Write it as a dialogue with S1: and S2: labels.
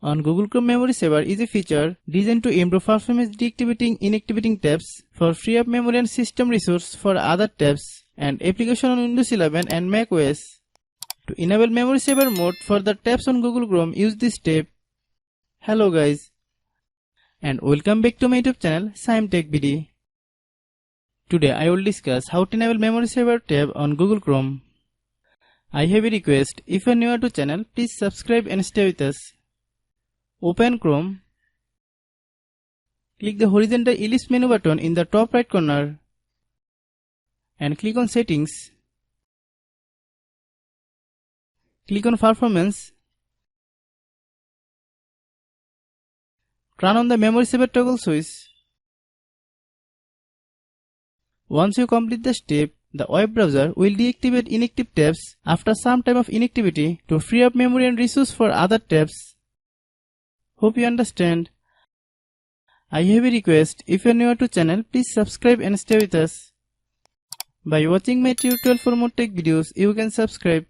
S1: On Google Chrome Memory Saver is a feature designed to improve performance deactivating inactivating tabs for free up memory and system resource for other tabs and application on Windows 11 and Mac OS. To enable Memory Saver mode for the tabs on Google Chrome, use this step. Hello guys, and welcome back to my YouTube channel Shaem Tech BD. Today I will discuss how to enable Memory Saver tab on Google Chrome. I have a request. If you are new to channel, please subscribe and stay with us. Open Chrome. Click the horizontal ellipse menu button in the top right corner and click on Settings. Click on Performance. Turn on the Memory Saver toggle switch. Once you complete the step, the web browser will deactivate inactive tabs after some time of inactivity to free up memory and resource for other tabs. Hope you understand. I have a request. If you are new to channel, please subscribe and stay with us. By watching my tutorial for more tech videos, you can subscribe.